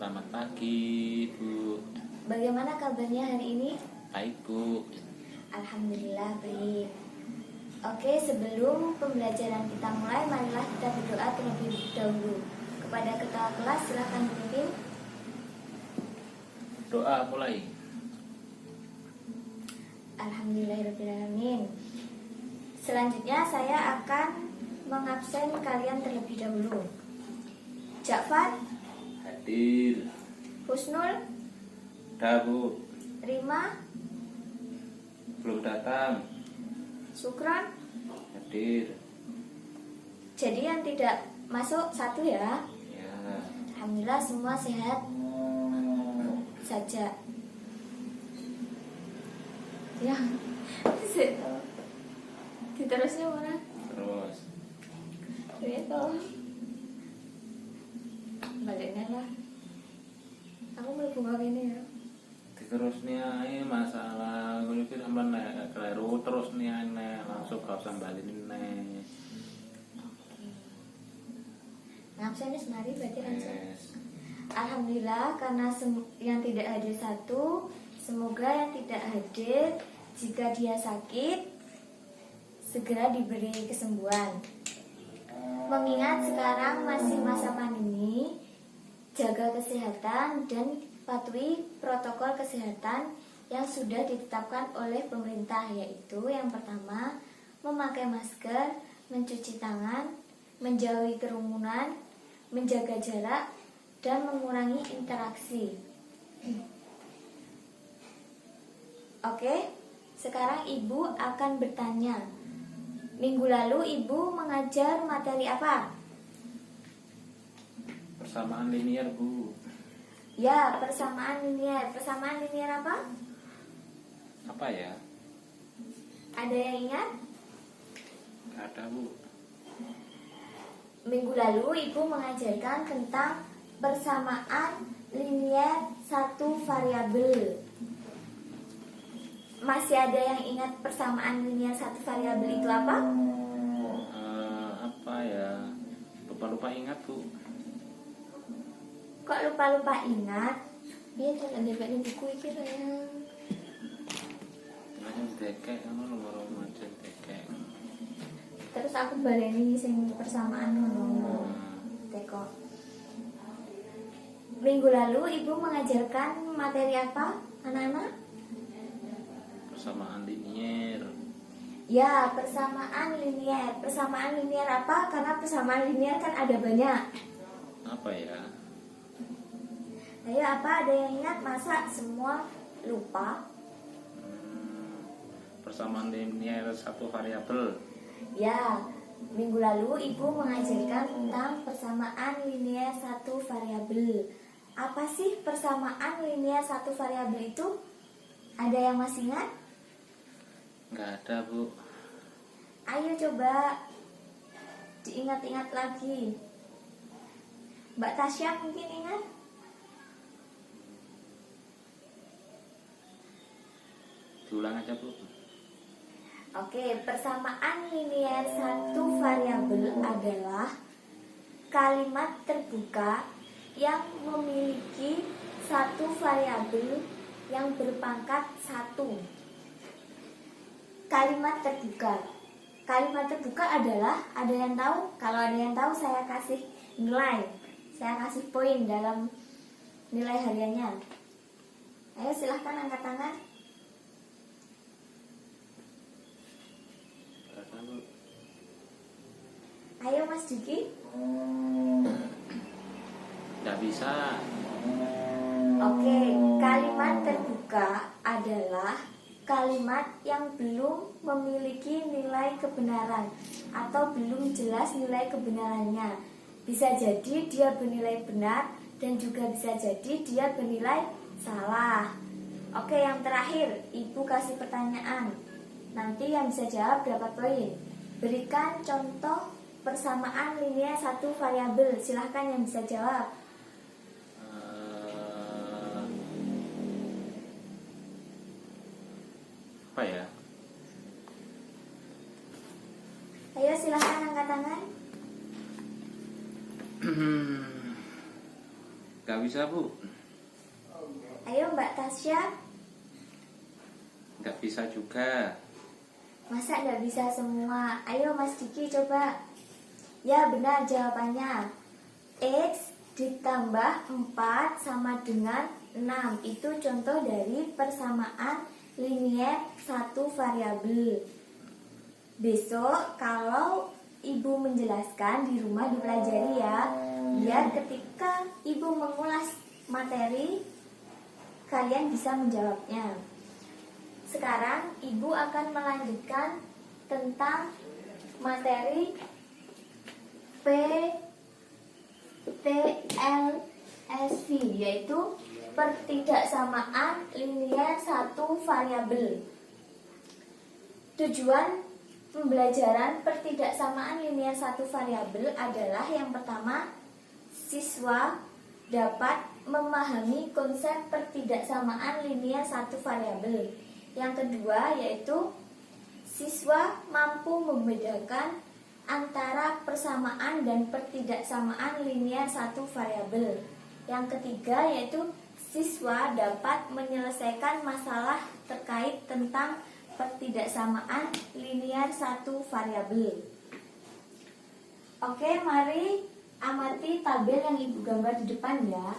Selamat pagi, Bu. Bagaimana kabarnya hari ini? Baik, Bu. Alhamdulillah baik. Oke, sebelum pembelajaran kita mulai, marilah kita berdoa terlebih dahulu. Kepada ketua kelas, silakan dipimpin. Doa mulai. Alhamdulillahirrahmanirrahim. Selanjutnya saya akan mengabsen kalian terlebih dahulu. Ja'far, Hadir. Husnul, Dah, Bu. Rima, Belum datang. Sukron. Hadir. Jadi yang tidak masuk satu ya. Ya. Alhamdulillah semua sehat saja. Ya, diterusnya mana? Terus. Itu baliknya lah. Aku mau bunga ini ya. Terusnya ini masalah gue pikir sampai nek keliru terus nih langsung gak usah balikin nek. Ngabsen semari berarti langsung. Yes. Alhamdulillah karena yang tidak hadir satu, semoga yang tidak hadir jika dia sakit segera diberi kesembuhan. Mengingat sekarang masih masa pandemi, jaga kesehatan dan patuhi protokol kesehatan yang sudah ditetapkan oleh pemerintah, yaitu yang pertama memakai masker, mencuci tangan, menjauhi kerumunan, menjaga jarak, dan mengurangi interaksi. Oke, sekarang Ibu akan bertanya. Minggu lalu Ibu mengajar materi apa? Persamaan linier, Bu. Ya, persamaan linier. Persamaan linier apa? Apa ya? Ada yang ingat? Gak ada, Bu. Minggu lalu Ibu mengajarkan tentang persamaan linier satu variabel. Masih ada yang ingat persamaan linier satu variabel itu apa? Apa ya? Lupa-lupa ingat, Bu. Kok lupa-lupa ingat? Iya, kan ada banyak buku iki ya. Namanya dekek, kamu nomor macam dekek. Terus aku baleni sing persamaan ngono. Teko. Minggu lalu Ibu mengajarkan materi apa, anak-anak? Persamaan linier. Ya, persamaan linier. Persamaan linier apa? Karena persamaan linier kan ada banyak. Apa ya? Ayo, apa? Ada yang ingat? Masa semua lupa? Persamaan linier satu variabel. Ya, minggu lalu Ibu mengajarkan tentang persamaan linier satu variabel. Apa sih persamaan linier satu variabel itu? Ada yang masih ingat? Nggak ada, Bu. Ayo coba diingat-ingat lagi. Mbak Tasya mungkin ingat? Diulang aja, Bu. Oke, persamaan linier satu variabel adalah kalimat terbuka yang memiliki satu variabel yang berpangkat satu. Kalimat terbuka. Kalimat terbuka adalah, ada yang tahu? Kalau ada yang tahu saya kasih nilai. Saya kasih poin dalam nilai hariannya. Ayo silahkan angkat tangan. Nggak ada, Bu. Ayo Mas Diki. Nggak bisa. Oke, kalimat terbuka adalah kalimat yang belum memiliki nilai kebenaran atau belum jelas nilai kebenarannya. Bisa jadi dia bernilai benar dan juga bisa jadi dia bernilai salah. Oke, yang terakhir, Ibu kasih pertanyaan. Nanti yang bisa jawab dapat poin. Berikan contoh persamaan linier satu variabel. Silahkan yang bisa jawab. Apa ya? Ayo silahkan angkat tangan. Gak bisa, Bu. Ayo Mbak Tasya. Gak bisa juga. Masa nggak bisa semua? Ayo Mas Diki coba. Ya benar jawabannya. X ditambah 4 sama dengan 6. Itu contoh dari persamaan linier satu variabel. Besok kalau Ibu menjelaskan di rumah dipelajari ya. Biar ketika Ibu mengulas materi kalian bisa menjawabnya. Sekarang Ibu akan melanjutkan tentang materi PTLSV, yaitu pertidaksamaan linier satu variabel. Tujuan pembelajaran pertidaksamaan linier satu variabel adalah yang pertama, siswa dapat memahami konsep pertidaksamaan linier satu variabel. Yang kedua yaitu siswa mampu membedakan antara persamaan dan pertidaksamaan linier satu variabel. Yang ketiga yaitu siswa dapat menyelesaikan masalah terkait tentang pertidaksamaan linier satu variabel. Oke, mari amati tabel yang Ibu gambar di depan ya.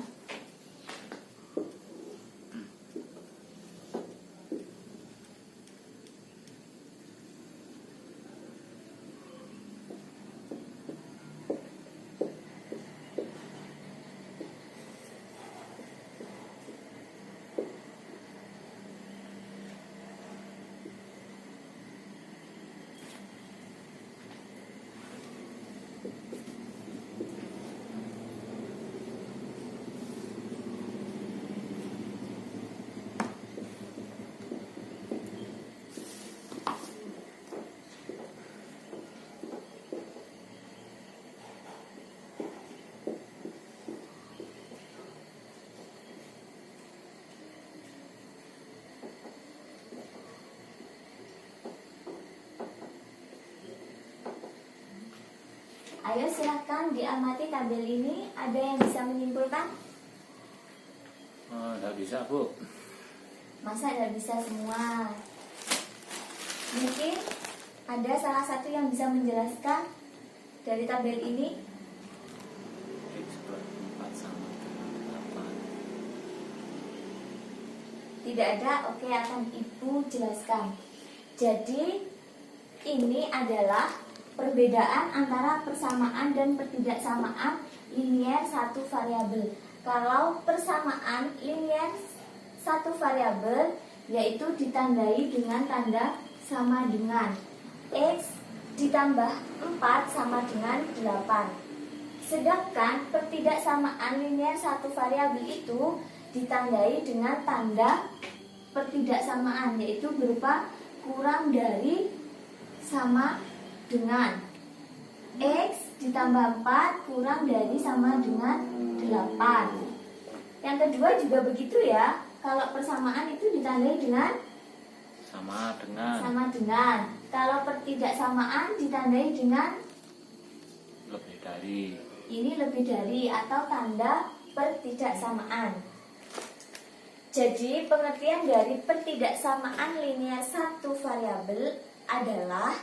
Ayo silahkan diamati tabel ini. Ada yang bisa menyimpulkan? Nggak bisa, Bu. Masa tidak bisa semua? Mungkin ada salah satu yang bisa menjelaskan dari tabel ini. X plus 4 sama dengan 8. Tidak ada? Oke, akan Ibu jelaskan. Jadi ini adalah perbedaan antara persamaan dan pertidaksamaan linier satu variabel. Kalau persamaan linier satu variabel yaitu ditandai dengan tanda sama dengan. X ditambah 4 sama dengan 8. Sedangkan pertidaksamaan linier satu variabel itu ditandai dengan tanda pertidaksamaan, yaitu berupa kurang dari sama dengan. X ditambah 4 kurang dari sama dengan 8. Yang kedua juga begitu ya. Kalau persamaan itu ditandai dengan Sama dengan. sama dengan. Kalau pertidaksamaan ditandai dengan Lebih dari. ini lebih dari atau tanda pertidaksamaan. Jadi pengertian dari pertidaksamaan linier satu variabel adalah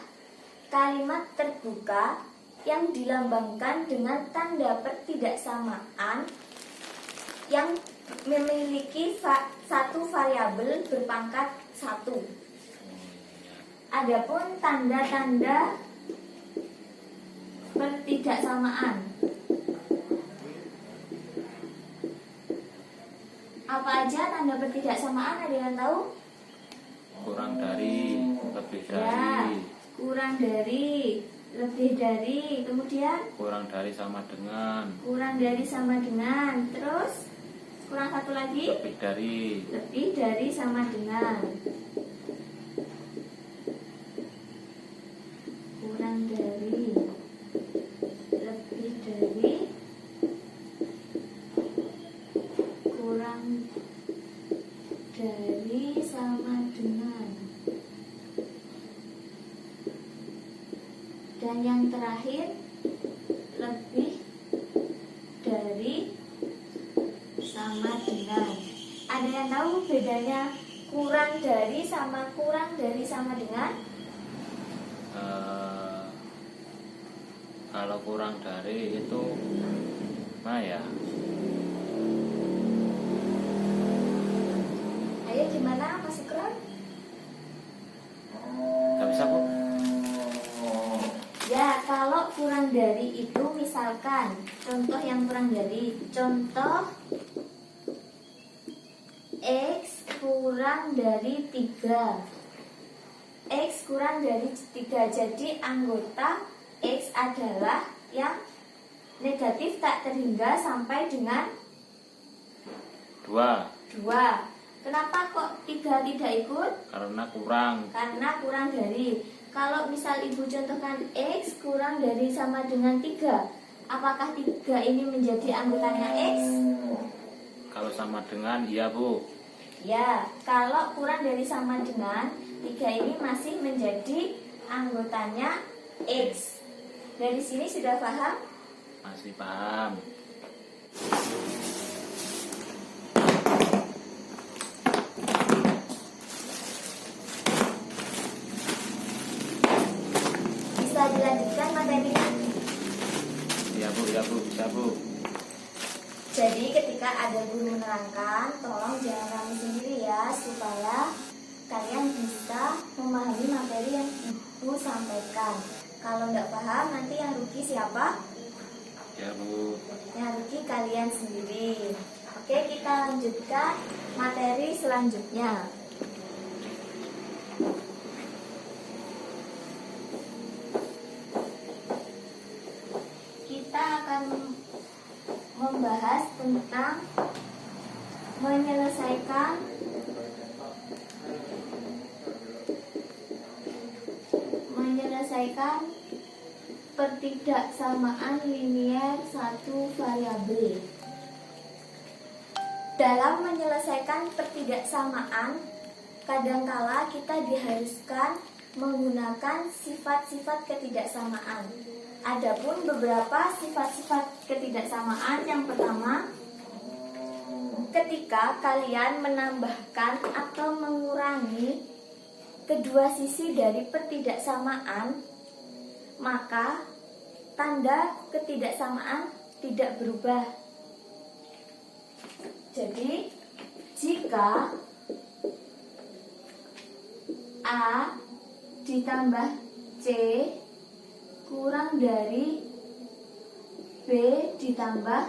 kalimat terbuka yang dilambangkan dengan tanda pertidaksamaan yang memiliki satu variabel berpangkat 1. Adapun tanda-tanda pertidaksamaan, apa aja tanda pertidaksamaan? Ada yang tahu? Kurang dari, lebih Ya, dari. kurang dari, lebih dari, kemudian Kurang dari sama dengan. kurang dari sama dengan, terus kurang satu lagi, Lebih dari. lebih dari sama dengan, kurang dari, lebih dari, kurang dari sama dengan, dan yang terakhir lebih dari sama dengan. Ada yang tahu bedanya kurang dari sama dengan? Kalau kurang dari itu mana ya? Ayo gimana Mas Ikram? Gak bisa Bu? Ya, kalau kurang dari itu misalkan contoh yang kurang dari, contoh X kurang dari 3. X kurang dari 3. Jadi anggota X adalah yang negatif tak terhingga sampai dengan 2. Kenapa kok 3 tidak ikut? Karena kurang. Karena kurang dari. Kalau misal ibu contohkan X kurang dari sama dengan 3, apakah 3 ini menjadi anggotanya X? Kalau sama dengan, iya Bu. Ya, kalau kurang dari sama dengan 3 ini masih menjadi anggotanya X. Dari sini sudah paham? Masih paham. Bisa dilanjutkan materinya? Iya Bu, bisa Bu. Jadi ketika ada guru menerangkan, tolong jangan kamu sendiri ya, supaya kalian bisa memahami materi yang ibu sampaikan. Kalau nggak paham, nanti yang rugi siapa? Ya Bu. Yang rugi kalian sendiri. Oke, kita lanjutkan materi selanjutnya. Kita akan membahas tentang menyelesaikan pertidaksamaan linier satu variabel. Dalam menyelesaikan pertidaksamaan, kadangkala kita diharuskan menggunakan sifat-sifat ketidaksamaan. Adapun beberapa sifat-sifat ketidaksamaan, yang pertama, ketika kalian menambahkan atau mengurangi kedua sisi dari pertidaksamaan, maka tanda ketidaksamaan tidak berubah. Jadi, jika A ditambah C kurang dari B ditambah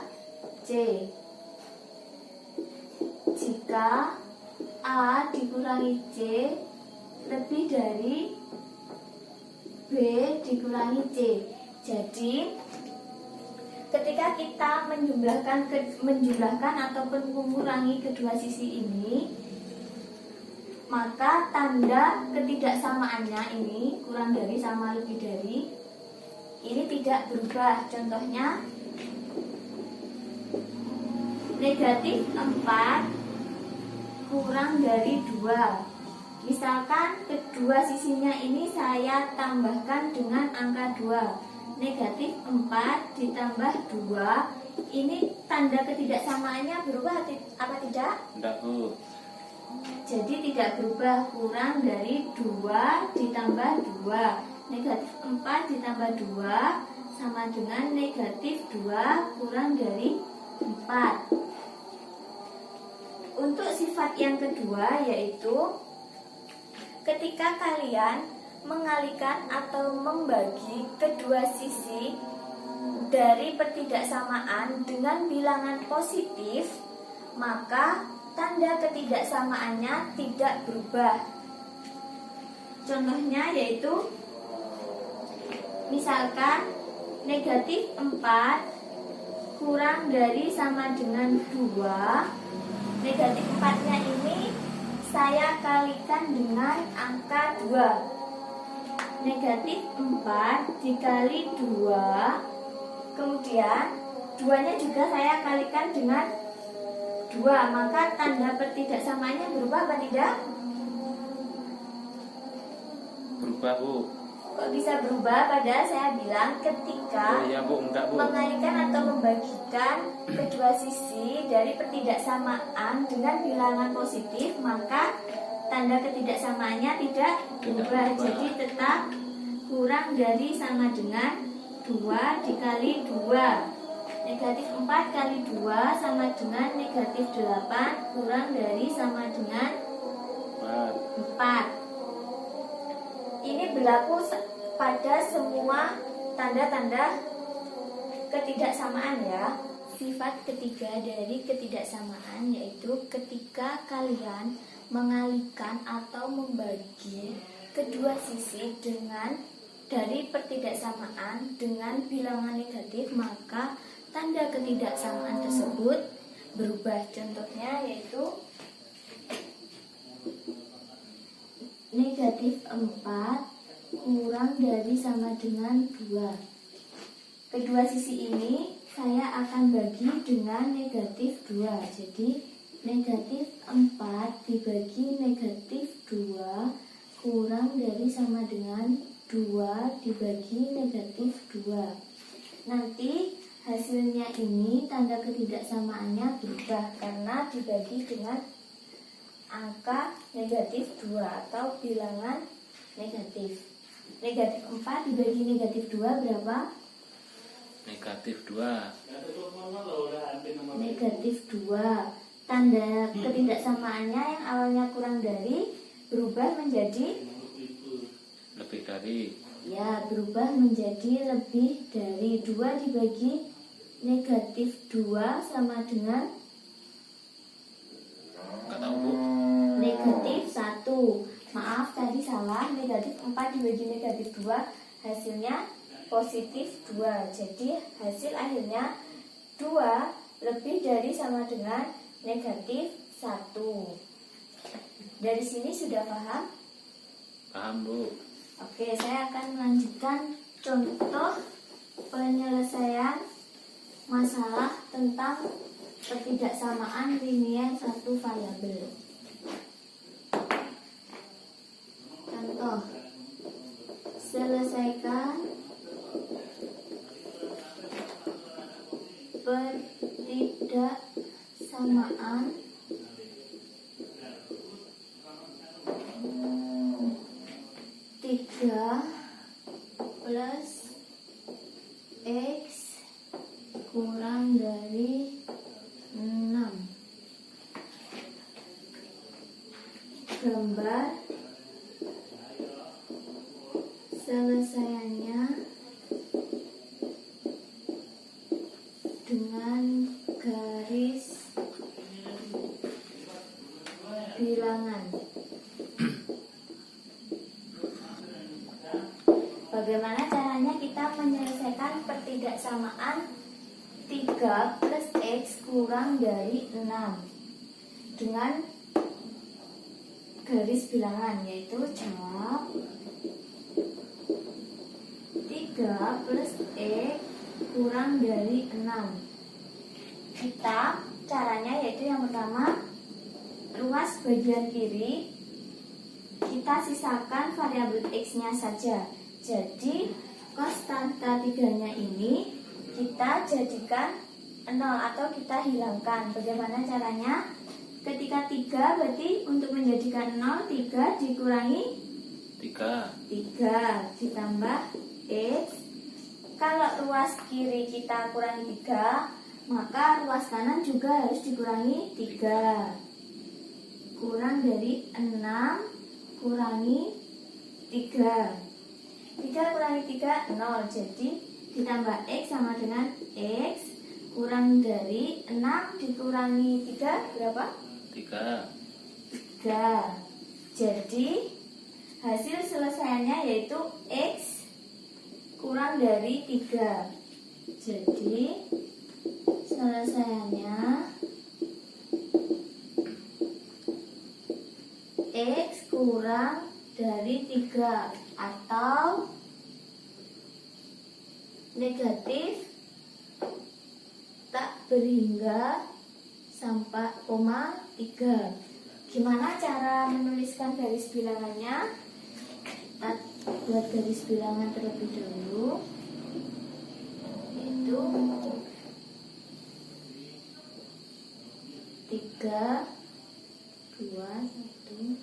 C, jika A dikurangi C lebih dari B dikurangi C. Jadi ketika kita menjumlahkan ataupun mengurangi kedua sisi ini, maka tanda ketidaksamaannya ini kurang dari sama lebih dari ini tidak berubah. Contohnya negatif 4 kurang dari 2. Misalkan kedua sisinya ini saya tambahkan dengan angka 2. Negatif 4 ditambah 2. Ini tanda ketidaksamaannya berubah apa tidak? Tidak Bu. Jadi tidak berubah, kurang dari 2 ditambah 2. Negatif 4 ditambah 2 sama dengan negatif 2 kurang dari 4. Untuk sifat yang kedua yaitu ketika kalian mengalihkan atau membagi kedua sisi dari pertidaksamaan dengan bilangan positif, maka tanda ketidaksamaannya tidak berubah. Contohnya yaitu misalkan negatif 4 kurang dari sama dengan 2. Negatif 4-nya ini saya kalikan dengan angka 2. Negatif 4 dikali 2, kemudian 2-nya juga saya kalikan dengan 2, maka tanda pertidaksamaannya berubah apa tidak? Berubah Bu. Kok bisa berubah? Padahal saya bilang ketika Oh iya Bu, enggak Bu. Mengalikan atau membagikan kedua sisi dari pertidaksamaan dengan bilangan positif, maka tanda ketidaksamaannya tidak berubah. Jadi tetap kurang dari sama dengan 2 dikali 2. Negatif 4 kali 2 sama dengan negatif 8 kurang dari sama dengan 4. Ini berlaku pada semua tanda-tanda ketidaksamaan ya. Sifat ketiga dari ketidaksamaan yaitu ketika kalian mengalihkan atau membagi kedua sisi dari pertidaksamaan dengan bilangan negatif, maka tanda ketidaksamaan tersebut berubah. Contohnya yaitu negatif 4 kurang dari sama dengan 2. Kedua sisi ini saya akan bagi dengan negatif 2. Jadi negatif 4 dibagi negatif 2 kurang dari sama dengan 2 dibagi negatif 2. Nanti hasilnya ini tanda ketidaksamaannya berubah karena dibagi dengan angka negatif 2 atau bilangan negatif. Negatif 4 dibagi negatif 2 berapa? Negatif 2. Negatif 2. Tanda ketidaksamaannya yang awalnya kurang dari berubah menjadi Lebih dari. ya, berubah menjadi lebih dari. 2 dibagi negatif 2 sama dengan Enggak tahu Bu. negatif 1. Maaf tadi salah, negatif 4 dibagi negatif 2 hasilnya positif 2. Jadi hasil akhirnya 2 lebih dari sama dengan negatif 1. Dari sini sudah paham? Paham Bu. Oke, saya akan melanjutkan contoh penyelesaian masalah tentang ketidaksamaan linier satu variabel. Contoh, selesaikan pertidaksamaan tiga plus X kurang dari 6. Gambar selesaiannya dengan garis bilangan. Bagaimana caranya kita menyelesaikan pertidaksamaan 3 plus X kurang dari 6 dengan garis bilangan, yaitu jawab 3 plus X kurang dari 6. Kita caranya yaitu yang pertama, ruas bagian kiri kita sisakan variabel X-nya saja. Jadi konstanta 3-nya ini kita jadikan 0 atau kita hilangkan. Bagaimana caranya? Ketika 3 berarti untuk menjadikan 0, 3 dikurangi 3 ditambah X. Kalau ruas kiri kita kurangi 3, maka ruas kanan juga harus dikurangi 3. Kurang dari 6 kurangi 3. 3 kurangi 3, 0. Jadi ditambah X sama dengan X kurang dari 6 dikurangi 3 berapa? 3. Jadi hasil selesaiannya yaitu X kurang dari 3. Jadi selesaiannya X kurang dari 3 atau negatif tak berhingga sampai koma 3. Gimana cara menuliskan garis bilangannya? Kita buat garis bilangan terlebih dahulu. 3, 2, 1.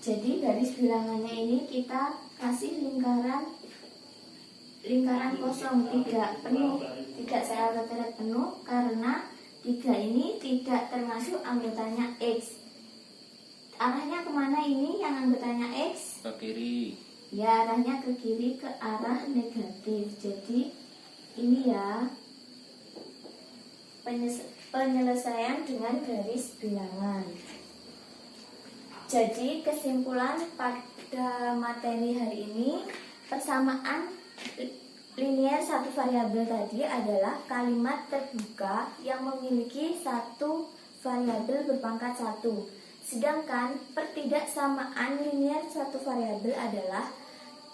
Jadi garis bilangannya ini kita kasih lingkaran kosong, tidak penuh, tidak saya coret penuh karena 3 ini tidak termasuk anggotanya X. Arahnya kemana ini yang anggotanya X? Ke kiri. Ya, arahnya ke kiri, ke arah negatif. Jadi ini ya penyelesaian dengan garis bilangan. Jadi kesimpulan pada materi hari ini, persamaan linier satu variabel tadi adalah kalimat terbuka yang memiliki satu variabel berpangkat 1. Sedangkan pertidaksamaan linier satu variabel adalah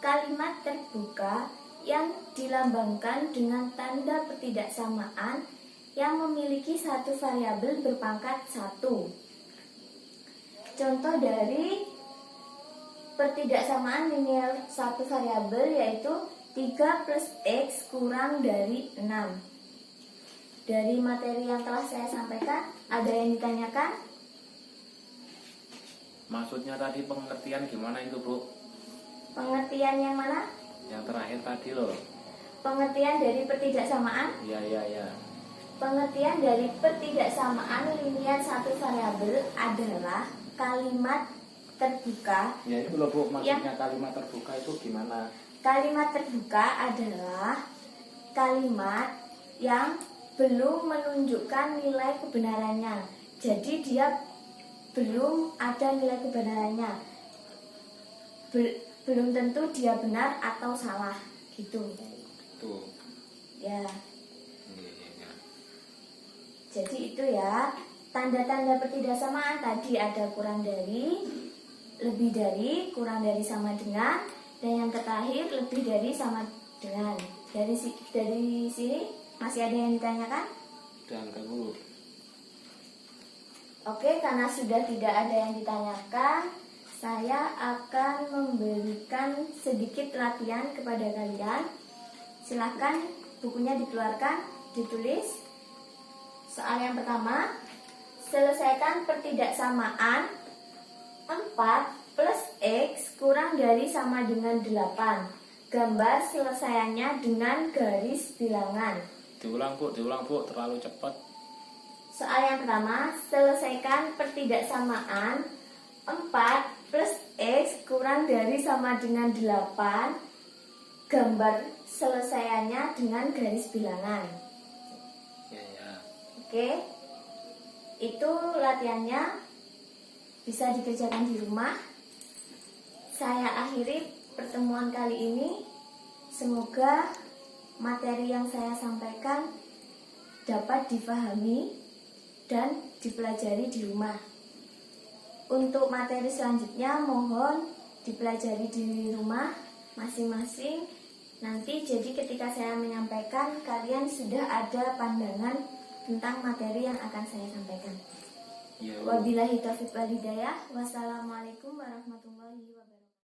kalimat terbuka yang dilambangkan dengan tanda pertidaksamaan yang memiliki satu variabel berpangkat 1. Contoh dari pertidaksamaan linier satu variabel yaitu 3 plus X kurang dari 6. Dari materi yang telah saya sampaikan, ada yang ditanyakan? Maksudnya tadi pengertian gimana itu, Bu? Pengertian yang mana? Yang terakhir tadi loh. Pengertian dari pertidaksamaan? Iya. Pengertian dari pertidaksamaan linier satu variabel adalah kalimat terbuka. Ya itu loh, Bu, maksudnya kalimat terbuka itu gimana? Kalimat terbuka adalah kalimat yang belum menunjukkan nilai kebenarannya. Jadi dia belum ada nilai kebenarannya. Belum tentu dia benar atau salah, gitu. Tuh. Ya. Iya. Jadi itu ya, tanda-tanda pertidaksamaan tadi ada kurang dari, lebih dari, kurang dari sama dengan, dan yang terakhir lebih dari sama dengan. Dari sini masih ada yang ditanyakan? Dan dulu. Oke, karena sudah tidak ada yang ditanyakan, saya akan memberikan sedikit latihan kepada kalian. Silahkan bukunya dikeluarkan, ditulis. Soal yang pertama, selesaikan pertidaksamaan 4 plus X kurang dari sama dengan 8. Gambar selesaiannya dengan garis bilangan. Diulang Bu, terlalu cepat. Soal yang pertama, selesaikan pertidaksamaan 4 plus X kurang dari sama dengan 8. Gambar selesaiannya dengan garis bilangan. Ya. Oke, itu latihannya bisa dikerjakan di rumah. Saya akhiri pertemuan kali ini. Semoga materi yang saya sampaikan dapat difahami dan dipelajari di rumah. Untuk materi selanjutnya mohon dipelajari di rumah masing-masing. Nanti jadi ketika saya menyampaikan, kalian sudah ada pandangan tentang materi yang akan saya sampaikan. Ya. Wabillahi taufiq wal hidayah. Wassalamualaikum warahmatullahi wabarakatuh.